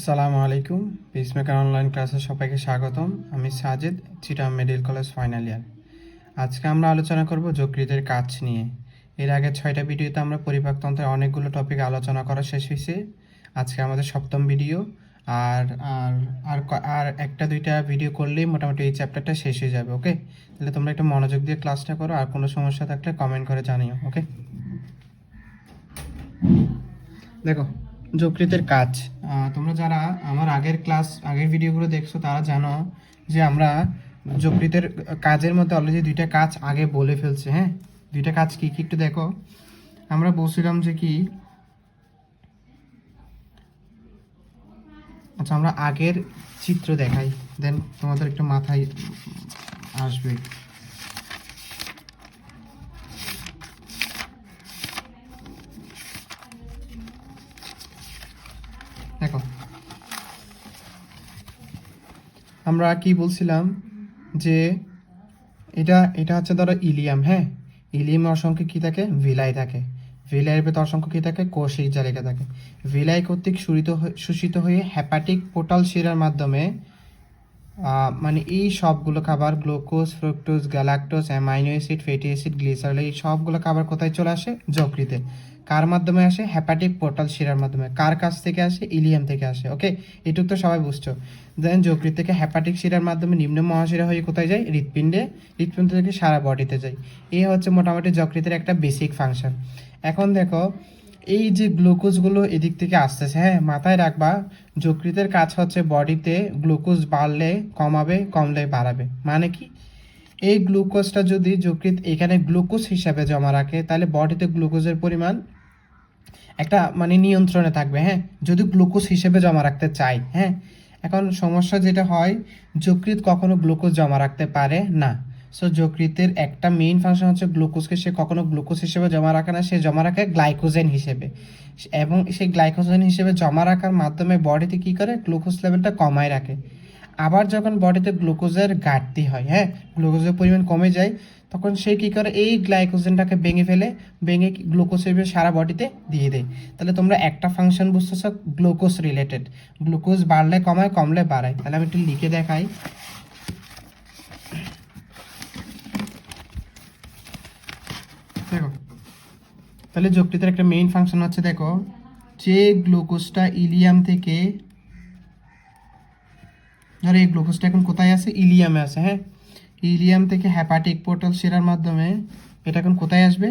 আসসালামু আলাইকুম। Peacemaker online ক্লাসে সবাইকে স্বাগতম। আমি Sajid, Chittagong medical college final year. আজকে আমরা আলোচনা করব যকৃতের কাজ নিয়ে। এর আগে 6টা ভিডিওতে আমরা পরিপাকতন্ত্রের অনেকগুলো টপিক আলোচনা করা শেষ হয়েছে। আজকে আমাদের 7ম ভিডিও। আর আর আর আর একটা দুইটা ভিডিও করলেই মোটামুটি এই চ্যাপ্টারটা শেষ হয়ে যাবে। ওকে, তাহলে তোমরা একটু মনোযোগ দিয়ে ক্লাসটা করো, আর কোনো সমস্যা থাকলে কমেন্ট করে জানিও। ওকে, দেখো যকৃতের কাজ। তোমরা যারা আমার আগের ভিডিওগুলো দেখছো তারা জানো যে আমরা যকৃতের কাজের মধ্যে অলরেডি দুইটা কাজ আগে বলে ফেলছে। হ্যাঁ, দুইটা কাজ কি কি একটু দেখো। আমরা বলছিলাম যে কি, আচ্ছা আমরা আগের চিত্র দেখাই, দেন তোমাদের একটু মাথায় আসবে। দেখো আমরা কি বলছিলাম যে এটা এটা হচ্ছে ধরো ইলিয়াম। হ্যাঁ, ইলিয়ামে অসংখ্য কি থাকে, ভিলাই থাকে। ভিলাইয়ের ভেতর অসংখ্য কি থাকে, কোষিক জালিকা থাকে। ভিলাই কর্তৃক শোষিত হয়ে হেপাটিক পোর্টাল শিরার মাধ্যমে মানে এই সবগুলো খাবার, glucose, fructose, galactose, amino acid, fatty acid, glycerol, এই সবগুলো খাবার কোথায় চলে আসে, যকৃতে। কার মাধ্যমে আসে, হেপাটিক পোর্টাল শিরার মাধ্যমে। কার কাছ থেকে আসে, ইলিয়াম থেকে আসে। ওকে, এটুকু তো সবাই বুঝছো। দেন যকৃত থেকে হেপাটিক শিরার মাধ্যমে নিম্ন মহাশিরা হয়ে কোথায় যায়, হৃৎপিণ্ডে। হৃৎপিণ্ড থেকে সারা বডিতে যায়। এই হচ্ছে মোটামুটি যকৃতের একটা বেসিক ফাংশন। এখন দেখো এই যে গ্লুকোজগুলো এদিক থেকে আসতেছে, হ্যাঁ মাথায় রাখবা, যকৃতের কাজ হচ্ছে বডিতে গ্লুকোজ বাড়লে কমাবে, কমলে বাড়াবে। মানে কি, এই গ্লুকোজটা যদি যকৃৎ এখানে গ্লুকোজ হিসাবে জমা রাখে, তাহলে বডিতে গ্লুকোজের পরিমাণ একটা মানে নিয়ন্ত্রণে থাকবে। হ্যাঁ, যদি গ্লুকোজ হিসেবে জমা রাখতে চাই। হ্যাঁ, এখন সমস্যা যেটা হয়, যকৃৎ কখনো গ্লুকোজ জমা রাখতে পারে না। সো যকৃতের একটা মেইন ফাংশন হচ্ছে গ্লুকোজকে সে কখনো গ্লুকোজ হিসেবে জমা রাখে না, সে জমা রাখে গ্লাইকোজেন হিসেবে। এবং সেই গ্লাইকোজেন হিসেবে জমা রাখার মাধ্যমে বডিতে কি করে, গ্লুকোজ লেভেলটা কমায় রাখে। আবার যখন বডিতে গ্লুকোজের ঘাটতি হয়, হ্যাঁ গ্লুকোজের পরিমাণ কমে যায়, তখন সে কী করে, এই গ্লাইকোজেনটাকে ভেঙে গ্লুকোজ হিসেবে সারা বডিতে দিয়ে দেয়। তাহলে তোমরা একটা ফাংশন বুঝতেছো, গ্লুকোজ রিলেটেড। গ্লুকোজ বাড়লে কমায়, কমলে বাড়ায়। তাহলে আমি একটু লিখে দেখাই। দেখো, তাহলে যকৃতের একটা মেইন ফাংশন হচ্ছে, দেখো যে গ্লুকোজটা ইলিয়াম থেকে, ধরো এই গ্লুকোজটা এখন কোথায় আছে, ইলিয়ামে আছে। হ্যাঁ, ইলিয়াম থেকে হেপাটিক পোর্টাল শিরার মাধ্যমে এটা এখন কোথায় আসবে,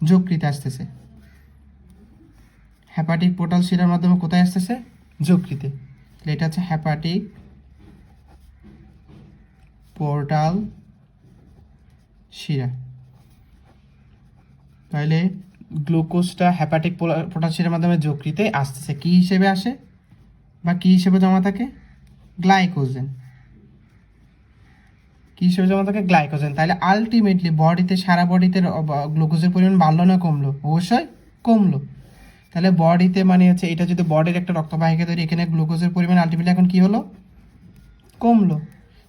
যকৃতে আসতেছে। হেপাটিক পোর্টাল শিরার মাধ্যমে কোথায় আসতেছে, যকৃতে। তাহলে এটা হচ্ছে হেপাটিক পোর্টাল শিরা। তাহলে গ্লুকোজটা হেপাটিক পোর্টাল শিরার মাধ্যমে যকৃতে আসতেছে, কি হিসেবে আসে বা কি হিসেবে জমা থাকে, গ্লাইকোজেন। কি হিসেবে জমা থাকে, গ্লাইকোজেন। তাহলে আলটিমেটলি বডিতে, সারা বডিতে গ্লুকোজের পরিমাণ বাড়লো না কমলো, অবশ্যই কমলো। তাহলে বডিতে মানে হচ্ছে, এটা যদি বডির একটা রক্তবাহিকা তৈরি, এখানে গ্লুকোজের পরিমাণ আলটিমেটলি এখন কি হলো, কমলো।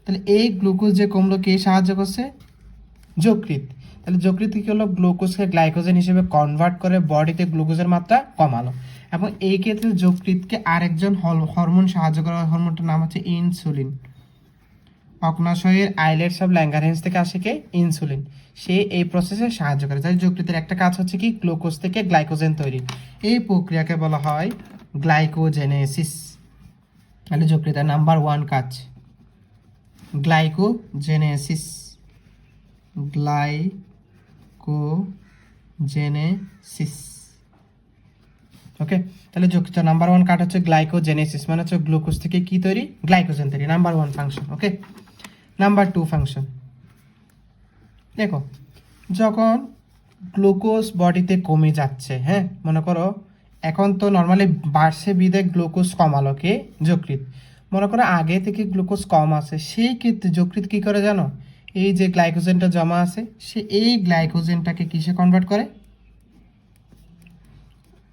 তাহলে এই গ্লুকোজ যে কমলো, কে সাহায্য করছে, যকৃৎ। তাহলে যকৃৎ কি হলো, গ্লুকোজকে গ্লাইকোজেন হিসেবে কনভার্ট করে বডিতে গ্লুকোজের মাত্রা কমালো। এবং এই ক্ষেত্রে যকৃৎকে আরেকজন হরমোন সাহায্য করা, হরমোনটার নাম হচ্ছে ইনসুলিন। অগ্নাশয়ের আইলেটস অফ ল্যাঙ্গারহ্যান্স থেকে আসে কে, ইনসুলিন। সে এই প্রসেসে সাহায্য করে। তাই যকৃতের একটা কাজ হচ্ছে কি, গ্লুকোজ থেকে গ্লাইকোজেন তৈরি। এই প্রক্রিয়াকে বলা হয় গ্লাইকোজেনেসিস। তাহলে যকৃতের নাম্বার 1 কাজ গ্লাইকোজেনেসিস। গ্লাইকোজেনেসিস। ওকে, তাহলে যকৃতের নাম্বার 1 কাজ হচ্ছে গ্লাইকোজেনেসিস, মানে হচ্ছে গ্লুকোজ থেকে কি তৈরি, গ্লাইকোজেন তৈরি। Number 1 function. Okay, number 2 function. দেখো, যখন গ্লুকোজ বডিতে কমে যাচ্ছে, হ্যাঁ মনে করো এখন তো নর্মালি বাড়ছে, বিদে গ্লুকোজ কমালো কে, যকৃৎ। মনে করো আগে থেকে গ্লুকোজ কম আছে, সেই ক্ষেত্রে যকৃৎ কী করে জানো, এই যে গ্লাইকোজেনটা জমা আছে, সে এই গ্লাইকোজেনটাকে কিসে কনভার্ট করে,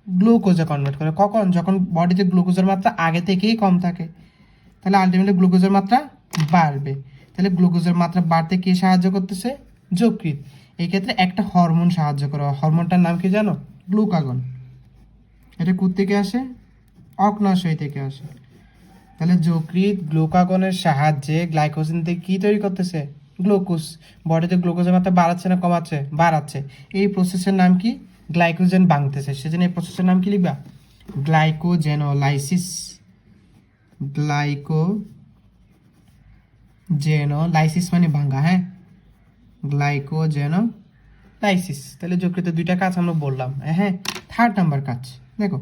গ্লুকোজে কনভার্ট করে। কখন, যখন বডিতে গ্লুকোজের মাত্রা আগে থেকেই কম থাকে। তাহলে আলটিমেটলি গ্লুকোজের মাত্রা বাড়বে। তাহলে গ্লুকোজের মাত্রা বাড়তে কে সাহায্য করতেছে, যকৃৎ। এই ক্ষেত্রে একটা হরমোন সাহায্য করে, হরমোনটার নাম কি জানো, গ্লুকাগন। এটা কোত্থেকে আসে, অগ্ন্যাশয় থেকে আসে। তাহলে যকৃৎ গ্লুকাগনের সাহায্যে গ্লাইকোজেন থেকে কি তৈরি করতেছে? গ্লুকোজ। বডিতে গ্লুকোজের মাত্রা বাড়াচ্ছে না কমাচ্ছে? বাড়াচ্ছে। এই প্রসেসের নাম কি? গ্লাইকোজেন ভাঙতেছে, সেজন্য এই প্রসেসের নাম কি লিখবা? গ্লাইকোজেনোলাইসিস। গ্লাইকোজেনোলাইসিস মানে ভাঙা, হ্যাঁ, গ্লাইকোজেনোলাইসিস। তাহলে যকৃতে দুইটা কাজ আমরা বললাম। হ্যাঁ, থার্ড নাম্বার কাজ দেখো,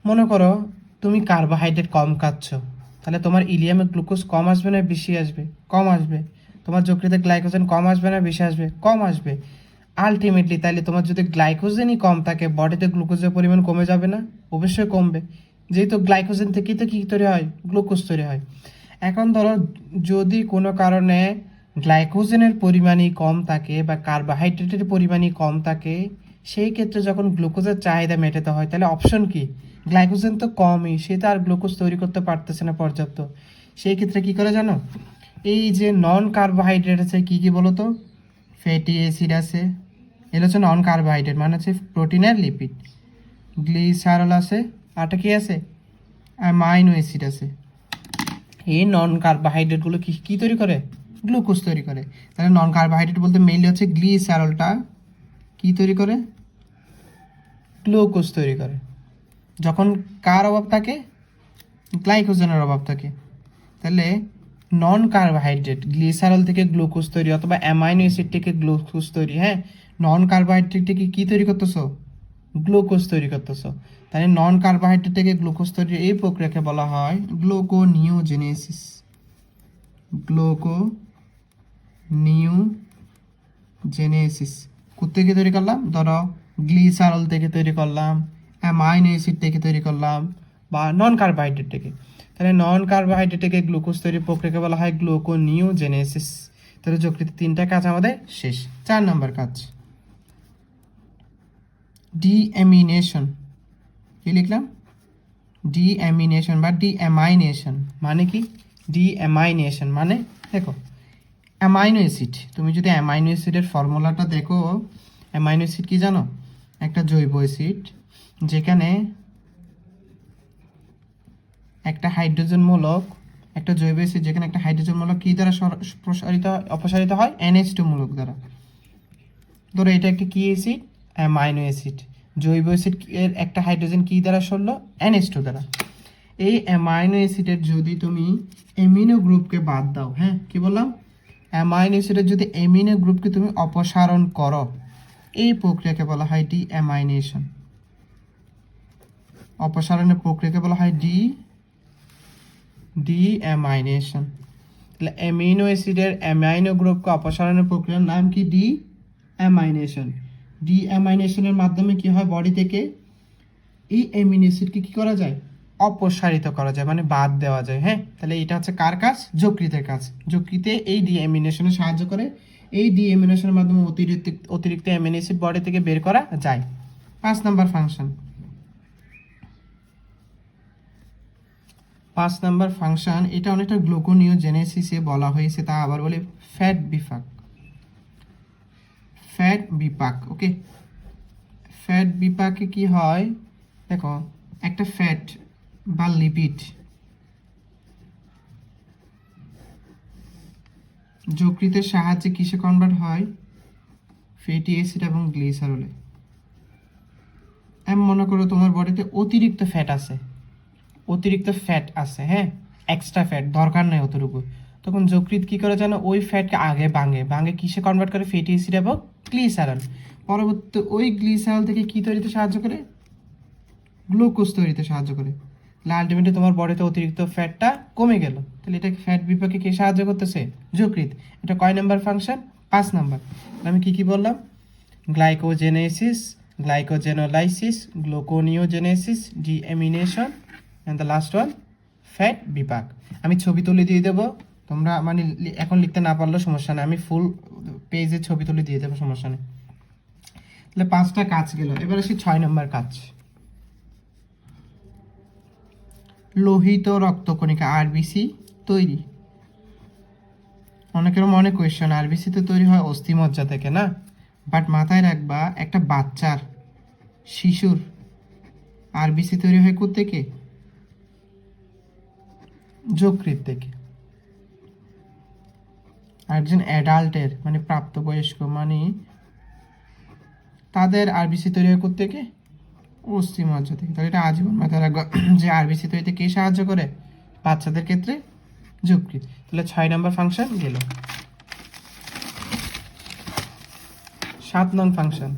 মনে করো তুমি কার্বোহাইড্রেট কম খাচ্ছ, তাহলে তোমার ইলিয়ামে গ্লুকোজ কম আসবে না বেশি আসবে? কম আসবে। তোমার যকৃতে গ্লাইকোজেন কম আসবে না বেশি আসবে? কম আসবে। আলটিমেটলি তাহলে তোমার যদি গ্লাইকোজেনই কম থাকে, বডিতে গ্লুকোজের পরিমাণ কমে যাবে না? অবশ্যই কমবে, যেহেতু গ্লাইকোজেন থেকেই তো কী তৈরি হয়? গ্লুকোজ তৈরি হয়। এখন ধরো যদি কোনো কারণে গ্লাইকোজেনের পরিমাণই কম থাকে বা কার্বোহাইড্রেটের পরিমাণই কম থাকে, সেই ক্ষেত্রে যখন গ্লুকোজের চাহিদা মেটাতে হয়, তাহলে অপশন কি? গ্লাইকোজেন তো কমই, সে তো আর গ্লুকোজ তৈরি করতে পারতেছে না পর্যাপ্ত। সেই ক্ষেত্রে কি করে জানো? এই যে নন কার্বোহাইড্রেট আছে, কি কি বলো তো? ফ্যাটি অ্যাসিড আছে, এগুলো হচ্ছে নন কার্বোহাইড্রেট, মানে হচ্ছে প্রোটিন আর লিপিড। গ্লিসারল আছে, আরটা কি আছে? অ্যামাইনো অ্যাসিড আছে। এই নন কার্বোহাইড্রেটগুলো কি কি তৈরি করে? গ্লুকোজ তৈরি করে। তাহলে নন কার্বোহাইড্রেট বলতে মেইনলি হচ্ছে গ্লিসারলটা কি তৈরি করে? গ্লুকোজ তৈরি করে। যখন কার অভাব থাকে? গ্লাইকোজেনের অভাব থাকে। তাহলে নন কার্বোহাইড্রেট গ্লিসারল থেকে গ্লুকোজ তৈরি অথবা অ্যামাইনো অ্যাসিড থেকে গ্লুকোজ তৈরি, হ্যাঁ, নন কার্বোহাইড্রেট থেকে কি তৈরি করতেছো? গ্লুকোজ তৈরি করতেছো। তাহলে নন কার্বোহাইড্রেট থেকে গ্লুকোজ তৈরি এই প্রক্রিয়াকে বলা হয় গ্লুকোনিওজেনেসিস। গ্লুকোনিওজেনেসিস কোত্থেকে তৈরি করলাম? ধরো গ্লিসারল থেকে তৈরি করলাম, অ্যামাইনো অ্যাসিড থেকে তৈরি করলাম, বা নন কার্বোহাইড্রেট থেকে। তাহলে নন কার্বোহাইড্রেট থেকে গ্লুকোজ তৈরির প্রক্রিয়াকে বলা হয় গ্লুকোনিওজেনেসিস। তাহলে যকৃতে তিনটা কাজ আমাদের শেষ। 4 নম্বর কাজ ডিএমিনেশন। কি লিখলাম? ডিএমিনেশন বা ডিঅ্যামাইনেশন মানে কি? ডিঅ্যামাইনেশন মানে দেখো, অ্যামাইনো অ্যাসিড, তুমি যদি অ্যামাইনো অ্যাসিডের ফর্মুলাটা দেখো, অ্যামাইনো অ্যাসিড কি জানো? একটা জৈব অ্যাসিড যেখানে একটা হাইড্রোজেন মূলক, একটা জৈব অ্যাসিড যেখানে একটা হাইড্রোজেন মূলক কি দ্বারা অপসারিত হয়? NH2 মূলক দ্বারা। ধরো এটা একটা কি অ্যাসিড? Amino acid. জৈব অ্যাসিড এর একটা হাইড্রোজেন কি দ্বারা সরলো? NH2 দ্বারা। এই অ্যামাইনো অ্যাসিডের যদি তুমি অ্যামিনো গ্রুপকে বাদ দাও, হ্যাঁ, কি বললাম? অ্যামাইনো অ্যাসিডের যদি অ্যামিনো গ্রুপকে তুমি অপসারণ করো, এই প্রক্রিয়াকে বলা হয় ডিঅ্যামাইনেশন। অপসারণের প্রক্রিয়াকে বলা হয় ডিঅ্যামাইনেশন। তাহলে অ্যামিনো অ্যাসিডের অ্যামাইনো গ্রুপকে অপসারণের প্রক্রিয়ার নাম কি? ডিঅ্যামাইনেশন। ডিঅ্যামাইনেশনের মাধ্যমে কি হয়? বডি থেকে এই অ্যামিনো অ্যাসিডকে কি করা যায়? অপসারিত করা যায়, মানে বাদ দেওয়া যায়। হ্যাঁ, তাহলে এটা হচ্ছে কার কাজ? যকৃতের কাজ। যকৃতে এই ডিঅ্যামিনেশনে সাহায্য করে। এই ডিঅ্যামিনেশনের মাধ্যমে অতিরিক্ত অ্যামিনো অ্যাসিড বডি থেকে বের করা যায়। 5 নাম্বার ফাংশন। 5 নাম্বার ফাংশন, এটা অনেকটা গ্লুকোনিওজেনেসিসে বলা হয়েছে, তা আবার বলে ফ্যাট বিপাক। ফ্যাট বিপাক, ওকে। ফ্যাট বিপাকে কি হয় দেখো, একটা ফ্যাট বা লিপিড যকৃতের সাহায্যে কিসে কনভার্ট হয়? ফ্যাটি অ্যাসিড এবং গ্লিসারলে। আমি মনে করো তোমার বডিতে অতিরিক্ত ফ্যাট আছে, হ্যাঁ, এক্সট্রা ফ্যাট দরকার নেই অতটুকু। তখন যকৃৎ কি করে জানো? ওই ফ্যাটকে আগে ভাঙে কিসে কনভার্ট করে? ফ্যাটি অ্যাসিড এবং গ্লিসারল। পরবর্তীতে ওই গ্লিসারল থেকে কি তৈরিতে সাহায্য করে? গ্লুকোজ তৈরিতে সাহায্য করে। তাহলে আলটিমেটলি তোমার বডিতে অতিরিক্ত ফ্যাটটা কমে গেল। তাহলে এটা ফ্যাট বিপাকে কে সাহায্য করতেছে? যকৃৎ। এটা কয় নাম্বার ফাংশন? 5 নাম্বার। আমি কি বললাম? Glycogenesis, glycogenolysis, gluconeogenesis, deamination, and the last one fat বিপাক। আমি ছবি তুলে দিয়ে দেবো, তোমরা মানে এখন লিখতে না পারলেও সমস্যা নেই, আমি ফুল পেজে ছবি তুলে দিয়ে দেবো, সমস্যা নেই। তাহলে 5টা কাজ গেল। এবার আসি 6 নম্বর কাজ। লোহিত রক্তকণিকা আরবিসি তৈরি। অনেকের মনে কোয়েশ্চেন, আরবিসি তো তৈরি হয় অস্থিমজ্জা থেকে না, বাট মাথায় রাখবা একটা বাচ্চার, শিশুর আরবিসি তৈরি হয় কোত্থেকে? যকৃৎ থেকে। আর একজন অ্যাডাল্টের মানে প্রাপ্তবয়স্ক মানে তাদের আরবিসি তৈরি হয় থেকে অস্থিমজ্জা থেকে। তাহলে এটা আজীবন মাথায় রাখবো যে আরবিসি তৈরিতে কে সাহায্য করে? বাচ্চাদের ক্ষেত্রে যকৃৎ। তাহলে 6 নম্বর ফাংশন গেল। 7 নং ফাংশন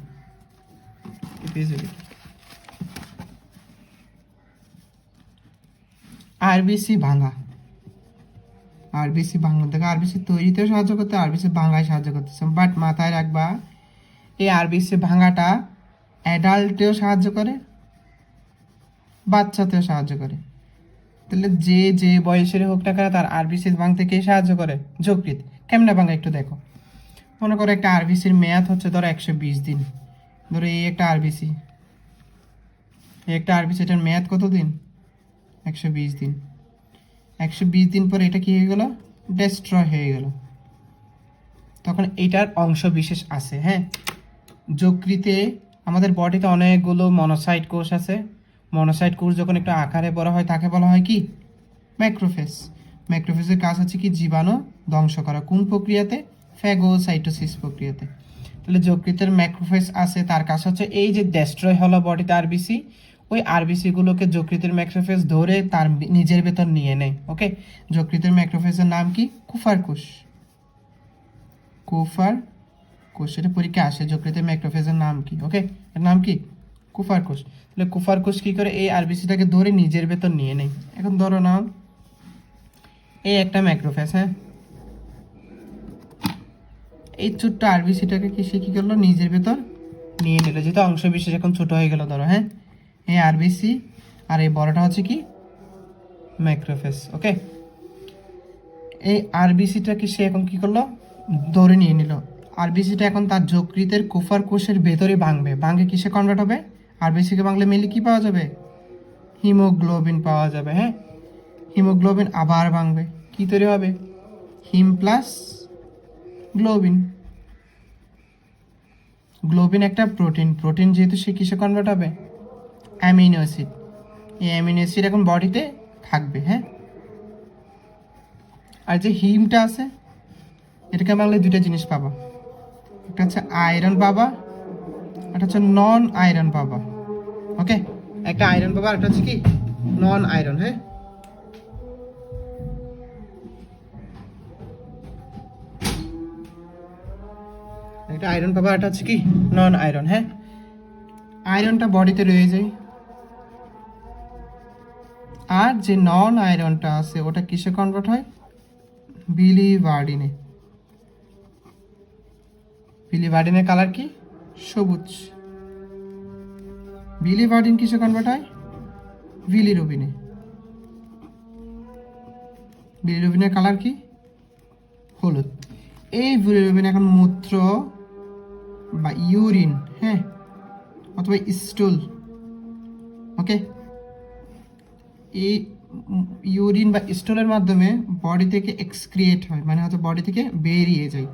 আরবিসি ভাঙা। আরবিসি ভাঙা থেকে আরবিসি তৈরিতেও সাহায্য করতে, আরবিসি ভাঙায় সাহায্য করতেছে। বাট মাথায় রাখবা এই আরবিসি ভাঙাটা অ্যাডাল্টেও সাহায্য করে, বাচ্চাতেও সাহায্য করে। তাহলে যে যে বয়সের হোক না কেন তার আরবিসি ভাঙতে কে সাহায্য করে? যকৃৎ। কেমনে ভাঙা একটু দেখো। মনে করো একটা আরবিসির মেয়াদ হচ্ছে ধরো 120 দিন। ধরো এই একটা আরবিসি, এটার মেয়াদ কত দিন? 120 দিন। 120 দিন পরে এটা কি হয়ে গেল? ডেস্ট্রয় হয়ে গেল। তখন এটার অংশ বিশেষ আছে। হ্যাঁ, যকৃতে আমাদের বডিতে অনেকগুলো মনোসাইট কোষ আছে। মনোসাইট কোষ যখন একটু আকারে বড় হয় তাকে বলা হয় কি? ম্যাক্রোফেজ। ম্যাক্রোফেজের কাজ হচ্ছে কি? জীবাণু ধ্বংস করা। কোন প্রক্রিয়াতে? ফ্যাগোসাইটোসিস প্রক্রিয়াতে। তাহলে যকৃতের ম্যাক্রোফেজ আছে, তার কাজ হচ্ছে এই যে ডেস্ট্রয় হলো বডিতে আরবিসি, ওই আরবিসি গুলোকে যকৃতের ম্যাক্রোফেজ ধরে তার নিজের ভেতর নিয়ে নেয়। ওকে, যকৃতের ম্যাক্রোফেজের নাম কি? কুফার কোষ। কুফার কোষ, এটা পরীক্ষা আসে। যকৃতের ম্যাক্রোফেজের নাম কি? ওকে, এর নাম কি? কুফার কোষ। তাহলে কুফার কোষ কি করে? এই আরবিসিটাকে ধরে নিজের ভেতর নিয়ে নেয়। এখন ধরো নাও এই একটা ম্যাক্রোফেজ, হ্যাঁ, এই ছোট্ট আরবিসিটাকে সে কি করলো? নিজের ভেতর নিয়ে নিল, যেহেতু অংশ বিশেষ এখন ছোট হয়ে গেল। ধরো হ্যাঁ, এই আরবিসি আর এই বড়টা হচ্ছে কি? ম্যাক্রোফেজ। ওকে, এই আরবিসিটাকে সে এখন কি করলো? ধরে নিয়ে নিল। আরবিসিটা এখন তার যকৃতের কুফার কোষের ভেতরে ভাঙবে। ভাঙে কিসে কনভার্ট হবে? আরবিসিকে ভাঙলে মেনলি কি পাওয়া যাবে? হিমোগ্লোবিন পাওয়া যাবে। হ্যাঁ, হিমোগ্লোবিন আবার ভাঙবে, কি তৈরি হবে? হিম প্লাস গ্লোবিন। গ্লোবিন একটা প্রোটিন। প্রোটিন যেহেতু সে কিসে কনভার্ট হবে? Amino acid. এই অ্যামিনো অ্যাসিড এখন বডিতে থাকবে। হ্যাঁ, আর যে হিমটা আছে এটাকে ভাঙলে দুইটা জিনিস পাবা। একটা হচ্ছে আয়রন পাবা, একটা হচ্ছে নন আয়রন পাবা। ওকে, একটা আয়রন পাবা, একটা হচ্ছে কি? নন আয়রন। হ্যাঁ, একটা আয়রন পাবা, একটা হচ্ছে কি? নন আয়রন। হ্যাঁ, আয়রনটা বডিতে রয়ে যায়, আর যে নন আয়রনটা আছে ওটা কিসে কনভার্ট হয়? বিলিভার্ডিনে। বিলিভার্ডিনের কালার কি? সবুজ। বিলিভার্ডিন কিসে কনভার্ট হয়? বিলিরুবিনে। বিলিরুবিনের কালার কি? হলুদ। এই বিলিরুবিন এখন মূত্র বা ইউরিন, হ্যাঁ, অথবা স্টুল, ওকে, এই ইউরিন বা স্টুলের মাধ্যমে বডি থেকে এক্সক্রিয়েট হয়, মানে হয়তো বডি থেকে বেরিয়ে যায়,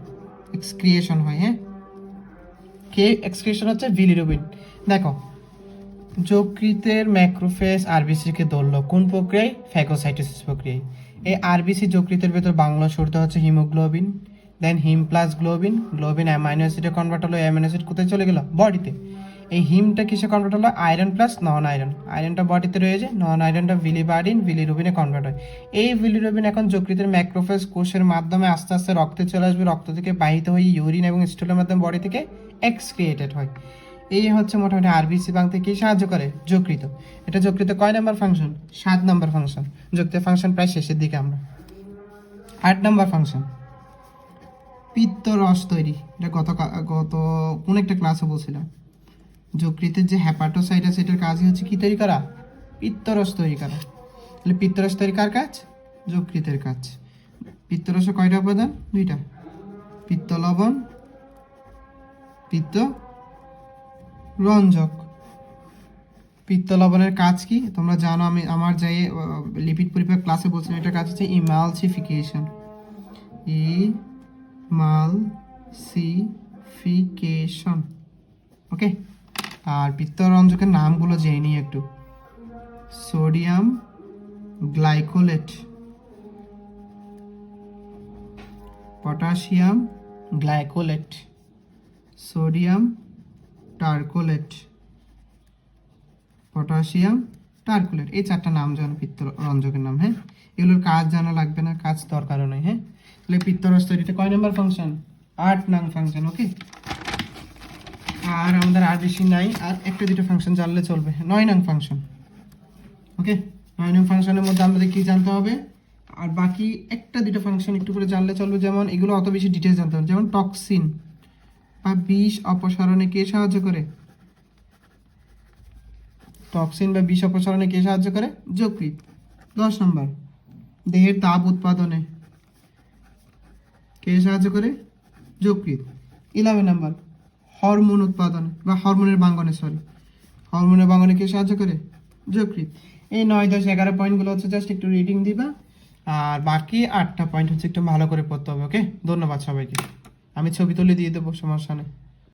এক্সক্রিয়েশন হয়। হ্যাঁ, কে এক্সক্রিয়েশন হচ্ছে? বিলিরুবিন। দেখো, যকৃতের ম্যাক্রোফেজ আরবিসিকে ধরলো কোন প্রক্রিয়ায়? ফ্যাগোসাইটোসিস প্রক্রিয়ায়। এই আরবিসি যকৃতের ভেতর বাংলা শুরুতে হচ্ছে haemoglobin, then haem plus globin. Globin amino অ্যাসিডে কনভার্ট হলো, অ্যামাইনো অ্যাসিড কোথায় চলে গেল? বডিতে। এই হিমটা কিসে কনভার্ট হলো? Iron plus non iron. আয়রনটা বডিতে রয়েছে, নন আয়রনটা বিলিভার্ডিন, বিলিরুবিনে কনভার্ট হয়। এই বিলিরুবিন এখন যকৃতের ম্যাক্রোফেজ কোষের মাধ্যমে আস্তে আস্তে রক্তে চলে আসবে, রক্ত থেকে বাহিত হয়ে ইউরিন এবং স্টুলের মাধ্যমে বডি থেকে এক্সক্রিয়েটেড হয়। এই হচ্ছে মোটামুটি আরবিসি ভাঙতে কি সাহায্য করে? যকৃত। এটা যকৃত কয় নাম্বার ফাংশন? 7 number function. যকৃতের ফাংশন প্রায় শেষের দিকে আমরা। 8 নাম্বার ফাংশন পিত্তরস তৈরি। এটা গত কোন একটা ক্লাসে বলছিলাম। যকৃতের যে হ্যাপাটোসাইট আছে এটার কাজই হচ্ছে কি তৈরি করা? পিত্তরস তৈরি করা। তাহলে পিত্তরস তৈরি কার কাজ? যকৃতের কাজ। পিত্তরসে কয়টা উপাদান? 2টা, পিত্ত লবণ, পিত্ত রঞ্জক। পিত্ত লবণের কাজ কি তোমরা জানো? আমি আমার যাই লিপিড পরিপাক ক্লাসে বলছিলাম, এটার কাজ হচ্ছে ইমালসিফিকেশন। ইমালসিফিকেশন। ওকে, আর পিত্ত রঞ্জকের নামগুলো জেনে নিই একটু। Sodium glycolate, potassium glycolate, sodium taurocholate, potassium taurocholate, এই চারটা নাম জানো পিত্ত রঞ্জকের নাম। হ্যাঁ, এগুলোর কাজ জানা লাগবে না, কাজ দরকারও নেই। হ্যাঁ, তাহলে পিত্তরস তৈরিতে কয় নাম্বার ফাংশন? 8 নং ফাংশন। ওকে, আর আমাদের আর বেশি নাই, আর একটা দুটো ফাংশন জানলে চলবে। 9 নং ফাংশন। ওকে, 9 নং ফাংশনের মধ্যে আমাদের কি জানতে হবে, আর বাকি একটা দুটো ফাংশন একটু করে জানলে চলবে। যেমন এগুলো অত বেশি ডিটেলস জানতে হবে। যেমন টক্সিন বা বিষ অপসারণে কে সাহায্য করে? টক্সিন বা বিষ অপসারণে কে সাহায্য করে? যকৃৎ। 10 নম্বর, দেহের তাপ উৎপাদনে কে সাহায্য করে? যকৃৎ। 11 নম্বর, হরমোন উৎপাদনে বা হরমোনের বাঙ্গনে, হরমোনের বাঙ্গনে কে সাহায্য করে? যকৃৎ। এই 9, 10, 11 পয়েন্টগুলো হচ্ছে জাস্ট একটু রিডিং দিবা, আর বাকি 8টা পয়েন্ট হচ্ছে একটু ভালো করে পড়তে হবে। ওকে, ধন্যবাদ সবাইকে। আমি ছবি তুলে দিয়ে দেবো, সমস্যা নেই।